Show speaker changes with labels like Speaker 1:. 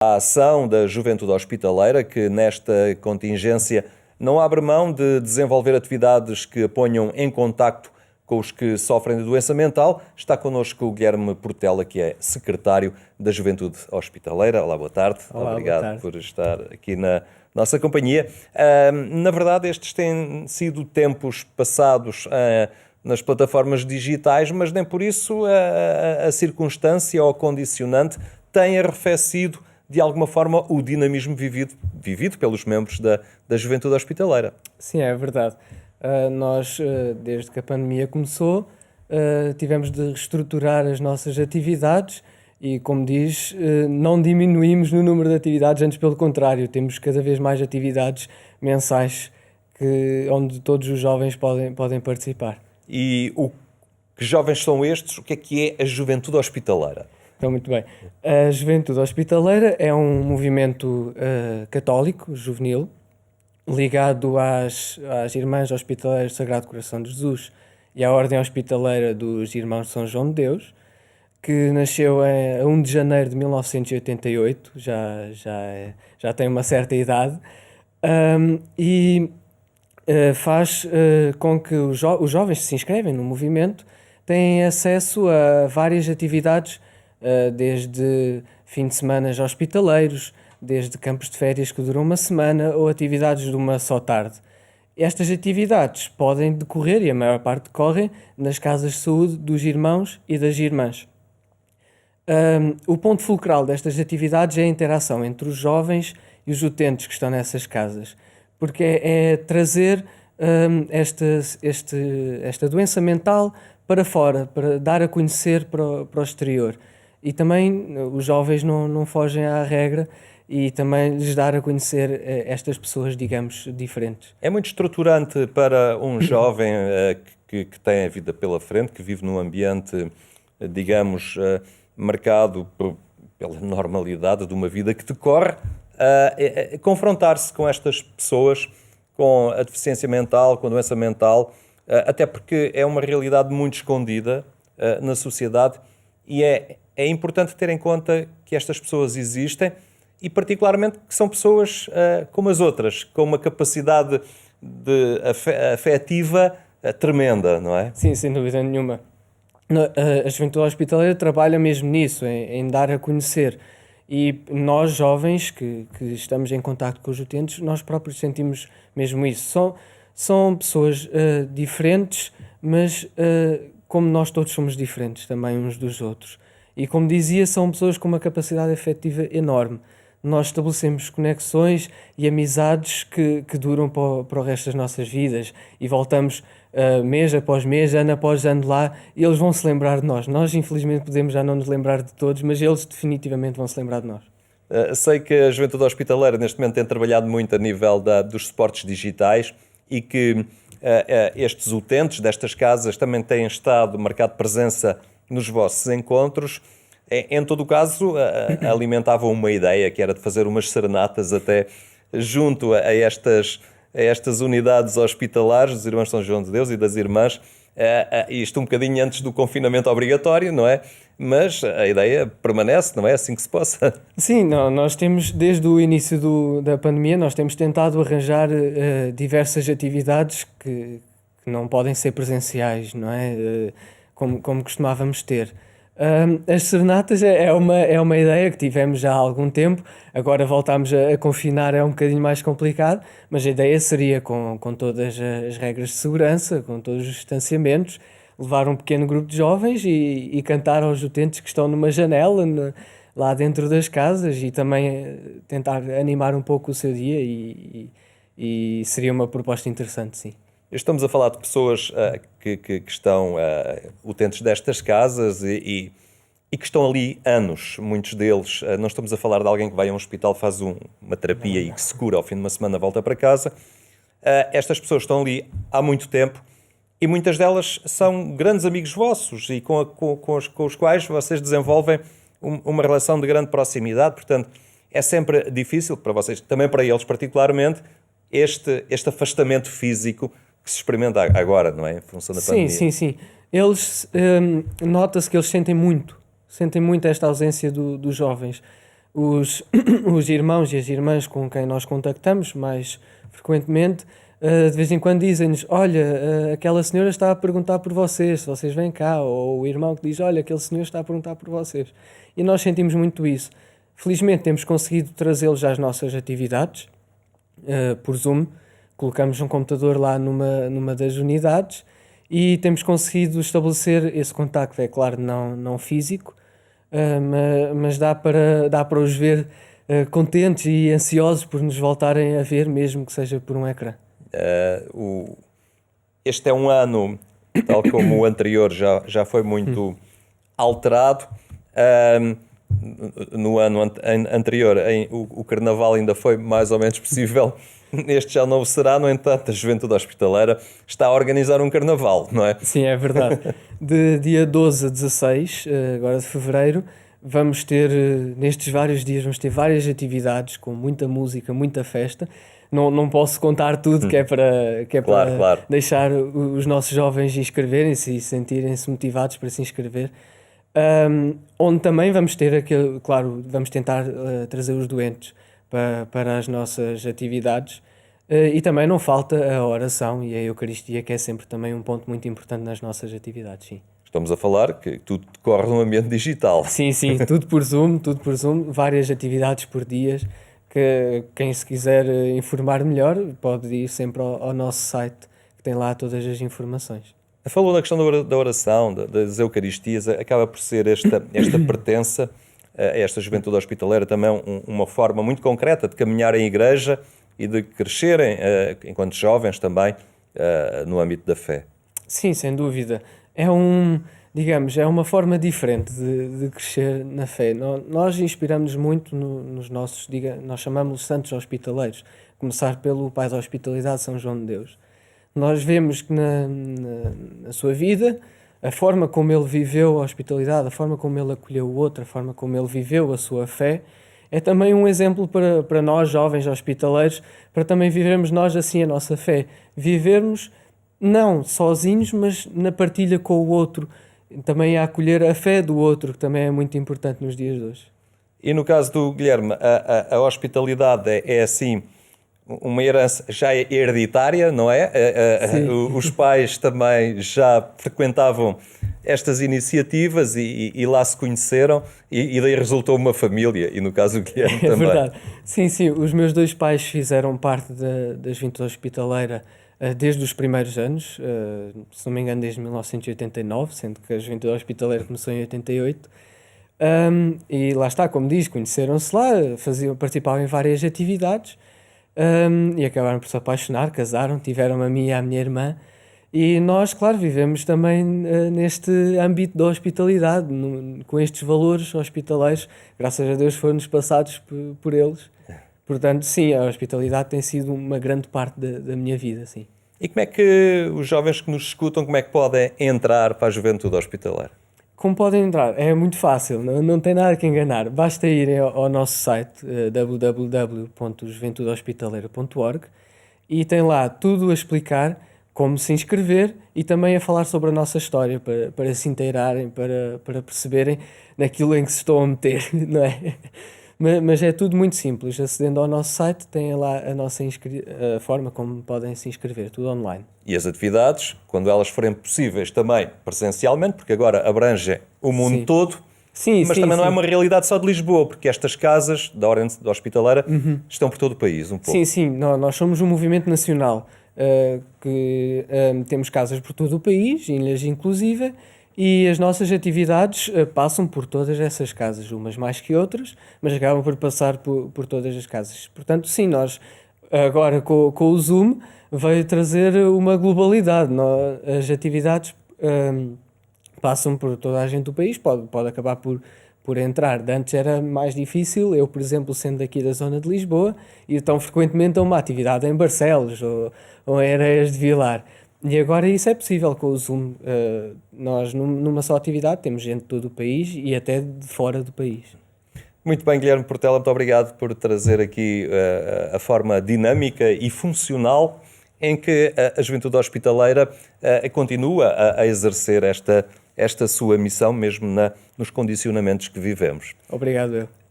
Speaker 1: A ação da Juventude Hospitaleira, que nesta contingência não abre mão de desenvolver atividades que a ponham em contacto com os que sofrem de doença mental. Está connosco o Guilherme Portela, que é secretário da Juventude Hospitaleira. Olá, boa tarde.
Speaker 2: Olá,
Speaker 1: obrigado
Speaker 2: boa tarde.
Speaker 1: por estar aqui na nossa companhia. Na verdade, estes têm sido tempos passados nas plataformas digitais, mas nem por isso a circunstância ou a condicionante tem arrefecido de alguma forma o dinamismo vivido pelos membros da Juventude Hospitaleira.
Speaker 2: Sim, é verdade. Nós, desde que a pandemia começou, tivemos de reestruturar as nossas atividades e, como diz, não diminuímos no número de atividades, antes pelo contrário, temos cada vez mais atividades mensais onde todos os jovens podem participar.
Speaker 1: E que jovens são estes? O que é a Juventude Hospitaleira?
Speaker 2: Então, muito bem. A Juventude Hospitaleira é um movimento católico, juvenil, ligado às Irmãs Hospitaleiras do Sagrado Coração de Jesus e à Ordem Hospitaleira dos Irmãos de São João de Deus, que nasceu a 1 de janeiro de 1988, já tem uma certa idade, e faz com que os jovens que se inscrevem no movimento têm acesso a várias atividades, desde fim de semana hospitaleiros, desde campos de férias que duram uma semana ou atividades de uma só tarde. Estas atividades podem decorrer, e a maior parte decorrem, nas casas de saúde dos irmãos e das irmãs. O ponto fulcral destas atividades é a interação entre os jovens e os utentes que estão nessas casas, porque é trazer esta doença mental para fora, para dar a conhecer para o exterior. E também os jovens não fogem à regra e também lhes dar a conhecer estas pessoas, digamos, diferentes.
Speaker 1: É muito estruturante para um jovem que tem a vida pela frente, que vive num ambiente, digamos, marcado pela normalidade de uma vida que decorre, confrontar-se com estas pessoas com a deficiência mental, com a doença mental, até porque é uma realidade muito escondida na sociedade e é importante ter em conta que estas pessoas existem e particularmente que são pessoas como as outras, com uma capacidade afetiva tremenda, não é?
Speaker 2: Sim, sem dúvida nenhuma. A Juventude Hospitaleira trabalha mesmo nisso, em dar a conhecer. E nós, jovens, que estamos em contacto com os utentes, nós próprios sentimos mesmo isso. São pessoas diferentes, mas como nós todos somos diferentes também uns dos outros. E como dizia, são pessoas com uma capacidade afetiva enorme. Nós estabelecemos conexões e amizades que duram para o resto das nossas vidas e voltamos mês após mês, ano após ano lá, e eles vão se lembrar de nós. Nós, infelizmente, podemos já não nos lembrar de todos, mas eles definitivamente vão se lembrar de nós.
Speaker 1: Sei que a Juventude Hospitaleira neste momento tem trabalhado muito a nível dos suportes digitais e que estes utentes destas casas também têm estado marcado presença nos vossos encontros. Em todo o caso, alimentavam uma ideia que era de fazer umas serenatas até junto a estas unidades hospitalares dos Irmãos de São João de Deus e das Irmãs, isto um bocadinho antes do confinamento obrigatório, não é? Mas a ideia permanece, não é? Assim que se possa.
Speaker 2: Sim, nós temos, desde o início da pandemia, nós temos tentado arranjar diversas atividades que não podem ser presenciais, não é? Como costumávamos ter. As serenatas é uma ideia que tivemos já há algum tempo, agora voltámos a confinar, é um bocadinho mais complicado, mas a ideia seria, com todas as regras de segurança, com todos os distanciamentos, levar um pequeno grupo de jovens e cantar aos utentes que estão numa janela lá dentro das casas e também tentar animar um pouco o seu dia e seria uma proposta interessante, sim.
Speaker 1: Estamos a falar de pessoas que estão utentes destas casas e que estão ali anos, muitos deles. Não estamos a falar de alguém que vai a um hospital, faz uma terapia e que se cura ao fim de uma semana, volta para casa. Estas pessoas estão ali há muito tempo e muitas delas são grandes amigos vossos e com os quais vocês desenvolvem uma relação de grande proximidade. Portanto, é sempre difícil para vocês, também para eles particularmente, este afastamento físico que se experimenta agora, não é? Em função da pandemia.
Speaker 2: Sim. Eles, nota-se que eles sentem muito esta ausência dos jovens. os irmãos e as irmãs com quem nós contactamos mais frequentemente, de vez em quando dizem-nos: olha, aquela senhora está a perguntar por vocês, se vocês vêm cá, ou o irmão que diz: olha, aquele senhor está a perguntar por vocês. E nós sentimos muito isso. Felizmente temos conseguido trazê-los às nossas atividades, por Zoom. Colocamos um computador lá numa das unidades e temos conseguido estabelecer esse contacto, é claro, não físico, mas dá para os ver contentes e ansiosos por nos voltarem a ver, mesmo que seja por um ecrã.
Speaker 1: Este é um ano, tal como o anterior, já foi muito alterado. No ano anterior, o Carnaval ainda foi mais ou menos possível. Este já não será, no entanto, a Juventude Hospitaleira está a organizar um Carnaval, não é?
Speaker 2: Sim, é verdade. De dia 12 a 16, agora de fevereiro, vamos ter, nestes vários dias, vamos ter várias atividades com muita música, muita festa. Não posso contar tudo, que é para
Speaker 1: Claro.
Speaker 2: deixar os nossos jovens inscreverem-se e sentirem-se motivados para se inscrever. Onde também vamos ter vamos tentar trazer os doentes para as nossas atividades, e também não falta a oração e a Eucaristia, que é sempre também um ponto muito importante nas nossas atividades, sim.
Speaker 1: Estamos a falar que tudo decorre num ambiente digital.
Speaker 2: Sim, tudo por Zoom, várias atividades por dias, que quem se quiser informar melhor pode ir sempre ao nosso site, que tem lá todas as informações.
Speaker 1: Falou na questão da oração, das Eucaristias, acaba por ser esta pertença a esta Juventude Hospitaleira também uma forma muito concreta de caminhar em igreja e de crescerem, enquanto jovens também, no âmbito da fé.
Speaker 2: Sim, sem dúvida. É uma forma diferente de crescer na fé. Nós inspiramos muito nos nossos, nós chamamos-los santos hospitaleiros, começar pelo pai da hospitalidade, São João de Deus. Nós vemos que na sua vida, a forma como ele viveu a hospitalidade, a forma como ele acolheu o outro, a forma como ele viveu a sua fé, é também um exemplo para nós, jovens hospitaleiros, para também vivermos nós assim a nossa fé. Vivermos não sozinhos, mas na partilha com o outro, também a acolher a fé do outro, que também é muito importante nos dias de hoje.
Speaker 1: E no caso do Guilherme, a hospitalidade é assim uma herança já hereditária, não é? Os pais também já frequentavam estas iniciativas e lá se conheceram e daí resultou uma família, e no caso do Guilherme também.
Speaker 2: É verdade. Sim, os meus dois pais fizeram parte da Juventude Hospitaleira desde os primeiros anos, se não me engano desde 1989, sendo que a Juventude Hospitaleira começou em 88. E lá está, como diz, conheceram-se lá, participavam em várias atividades, e acabaram por se apaixonar, casaram, tiveram a mim e a minha irmã, e nós, claro, vivemos também neste âmbito da hospitalidade, com estes valores hospitaleiros, graças a Deus foram-nos passados por eles. Portanto, sim, a hospitalidade tem sido uma grande parte da minha vida, sim.
Speaker 1: E como é que os jovens que nos escutam, como é que podem entrar para a Juventude Hospitaleira?
Speaker 2: Como podem entrar? É muito fácil, não tem nada que enganar. Basta irem ao nosso site www.juventudehospitaleira.org e tem lá tudo a explicar, como se inscrever e também a falar sobre a nossa história, para se inteirarem, para perceberem naquilo em que se estão a meter, não é? Mas é tudo muito simples. Acedendo ao nosso site, tem lá a forma como podem se inscrever, tudo online.
Speaker 1: E as atividades, quando elas forem possíveis também presencialmente, porque agora abrangem o mundo todo, mas também não é uma realidade só de Lisboa, porque estas casas da Ordem da Hospitaleira estão por todo o país, um pouco.
Speaker 2: Sim, nós somos um movimento nacional, que temos casas por todo o país, ilhas inclusive, e as nossas atividades passam por todas essas casas, umas mais que outras, mas acabam por passar por todas as casas. Portanto, sim, nós agora com o Zoom veio trazer uma globalidade. As atividades passam por toda a gente do país, pode acabar por entrar. De antes era mais difícil, eu, por exemplo, sendo daqui da zona de Lisboa, ir tão frequentemente a uma atividade em Barcelos ou em Areias de Vilar. E agora isso é possível com o Zoom. Nós, numa só atividade, temos gente de todo o país e até de fora do país.
Speaker 1: Muito bem, Guilherme Portela, muito obrigado por trazer aqui a forma dinâmica e funcional em que a Juventude Hospitaleira continua a exercer esta sua missão, mesmo nos condicionamentos que vivemos.
Speaker 2: Obrigado, eu.